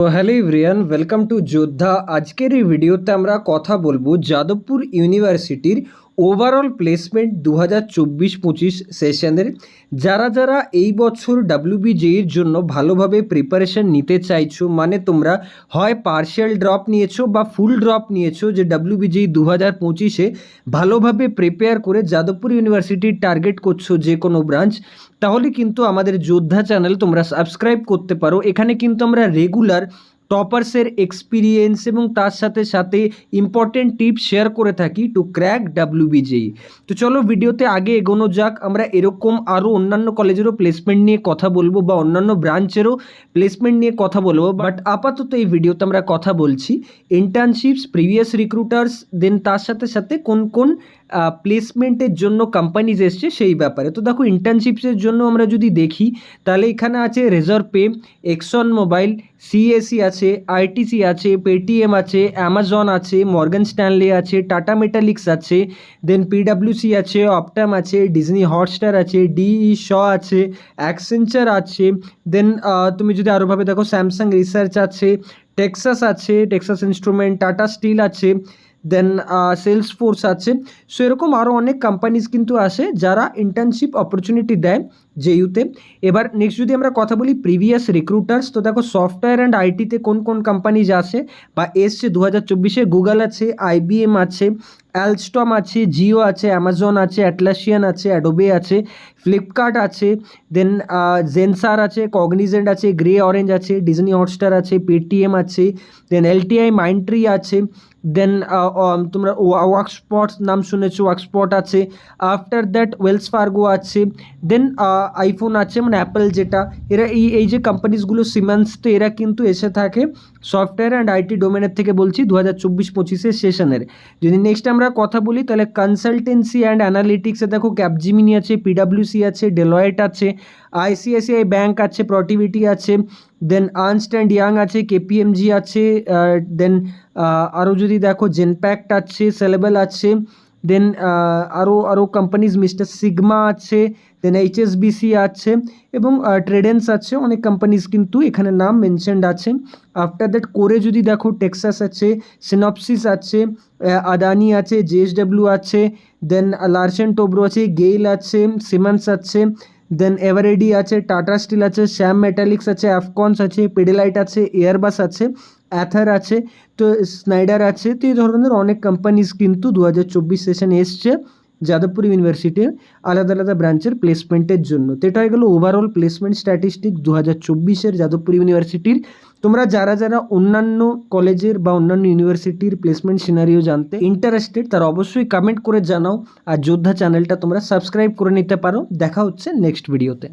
তো hello everyone, welcome to যোদ্ধা। আজকের এই ভিডিওতে আমরা কথা বলবো যাদবপুর ইউনিভার্সিটির ওভারঅল প্লেসমেন্ট 2024-25 সেশনের। যারা যারা এই বছর ডাব্লিউবিজেইর জন্য ভালোভাবে প্রিপারেশন নিতে চাইছো, মানে তোমরা হয় পার্শিয়াল ড্রপ নিয়েছো বা ফুল ড্রপ নিয়েছো, যে ডাব্লিউবিজেই 2025-এ ভালোভাবে প্রিপেয়ার করে যাদবপুর ইউনিভার্সিটির টার্গেট করছো যে কোনো ব্রাঞ্চ, তাহলে কিন্তু আমাদের যোদ্ধা চ্যানেল তোমরা সাবস্ক্রাইব করতে পারো। এখানে কিন্তু আমরা রেগুলার টপার্সের এক্সপিরিয়েন্স এবং তার সাথে সাথে ইম্পর্টেন্ট টিপস শেয়ার করে থাকি টু ক্র্যাক ডাব্লিউবিজেই। তো চলো ভিডিওতে আগে এগোনো যাক। আমরা এরকম আরও অন্যান্য কলেজেরও প্লেসমেন্ট নিয়ে কথা বলবো বা অন্যান্য ব্রাঞ্চেরও প্লেসমেন্ট নিয়ে কথা বলবো, বাট আপাতত এই ভিডিওতে আমরা কথা বলছি ইন্টার্নশিপস, প্রিভিয়াস রিক্রুটার্স, দেন তার সাথে সাথে কোন কোন প্লেসমেন্টের জন্য কোম্পানিজ এসছে সেই ব্যাপারে। তো দেখো, ইন্টার্নশিপসের জন্য আমরা যদি দেখি তাহলে এখানে আছে রেজার পে, এক্সন মোবাইল, সিএসি আছে, আইটিসি আছে, পেটিএম আছে, অ্যামাজন আছে, মর্গান স্ট্যানলি আছে, টাটা মেটালিক্স আছে, দেন পিডাব্লিউসি আছে, অপটাম আছে, ডিজনি হটস্টার আছে, ডিই শ আছে, অ্যাক্সেঞ্চার আছে, দেন তুমি যদি আরোভাবে দেখো স্যামসাং রিসার্চ আছে, টেক্সাস আছে, টেক্সাস ইনস্ট্রুমেন্ট, টাটা স্টিল আছে, দেন সেলস ফোর্স আছে। সো এরকম আরও অনেক কোম্পানিজ কিন্তু আসে যারা ইন্টার্নশিপ অপরচুনিটি দেয় জেইউতে। এবার নেক্সট যদি আমরা কথা বলি প্রিভিয়াস রিক্রুটার্স, তো দেখো সফটওয়্যার অ্যান্ড আইটিতে কোন কোন কোম্পানিজ আসে বা এসছে 2024-এ, গুগল আছে, আইবিএম আছে, অ্যালস্টম আছে, জিও আছে, অ্যামাজন আছে, অ্যাটলাসিয়ান আছে, অ্যাডোবে আছে, ফ্লিপকার্ট আছে, দেন জেনসার আছে, কগনিজেন্ট আছে, গ্রে অরেঞ্জ আছে, ডিজনি হটস্টার আছে, পেটিএম আছে, দেন এলটিআই মাইন্ডট্রি আছে, দেন তোমরা ওয়ার্কস্পট নাম শুনেছো, ওয়ার্কস্পট আছে, আফটার দ্যাট ওয়েলস ফার্গো আছে, দেন আইফোন আছে, মানে অ্যাপেল যেটা। এরা এই যে কোম্পানিজগুলো, সিমেন্স, তো এরা কিন্তু এসে থাকে সফটওয়্যার অ্যান্ড আইটি ডোমেনের থেকে, বলছি 2024-25-এর সেশনের। যদি নেক্সট আমরা কথা বলি তাহলে কনসালটেন্সি অ্যান্ড অ্যানালিটিক্সে দেখো ক্যাপজিমিনি আছে, পিডাব্লিউসি আছে, ডেলয়েট আছে, আইসিআইসিআই ব্যাঙ্ক আছে, প্রটিভিটি আছে, দেন আর্নস্ট অ্যান্ড ইয়াং আছে, কেপিএমজি আছে, দেন আরও যদি দেখো জেনপ্যাক্ট আছে, সেলেবেল আছে, দেন আরও কোম্পানিজ মিস্টার সিগমা আছে, দেন এইচএসবিসি আছে এবং ট্রেডেন্স আছে। অনেক কোম্পানিজ কিন্তু এখানে নাম মেনশনড আছে। আফটার দ্যাট কোরে যদি দেখো টেক্সাস আছে, সিনপসিস আছে, আদানি আছে, জেএসডব্লিউ আছে, দেন লার্সেন টোব্রো আছে, গেইল আছে, সিমেন্স আছে, দেন এভারেডি আছে, টাটা স্টিল আছে, শ্যাম মেটালিক্স আছে, অ্যাফকনস আছে, পেডিলাইট আছে, এয়ারবাস আছে, অ্যাথার আছে, তো স্নাইডার আছে। তো এই ধরনের অনেক কোম্পানিজ কিন্তু 2024 সেশনে এসছে যাদবপুর ইউনিভার্সিটির আলাদা আলাদা ব্রাঞ্চের প্লেসমেন্টের জন্য। তো এটা হয়ে গেলো ওভারঅল প্লেসমেন্ট স্ট্যাটিস্টিক 2024-এর যাদবপুর ইউনিভার্সিটির। তোমরা যারা যারা অন্যান্য কলেজের বা অন্যান্য ইউনিভার্সিটির প্লেসমেন্ট সিনারিও জানতে ইন্টারেস্টেড, তারা অবশ্যই কমেন্ট করে জানাও। আর যোদ্ধা চ্যানেলটা তোমরা সাবস্ক্রাইব করে নিতে পারো। দেখা হচ্ছে নেক্সট ভিডিওতে।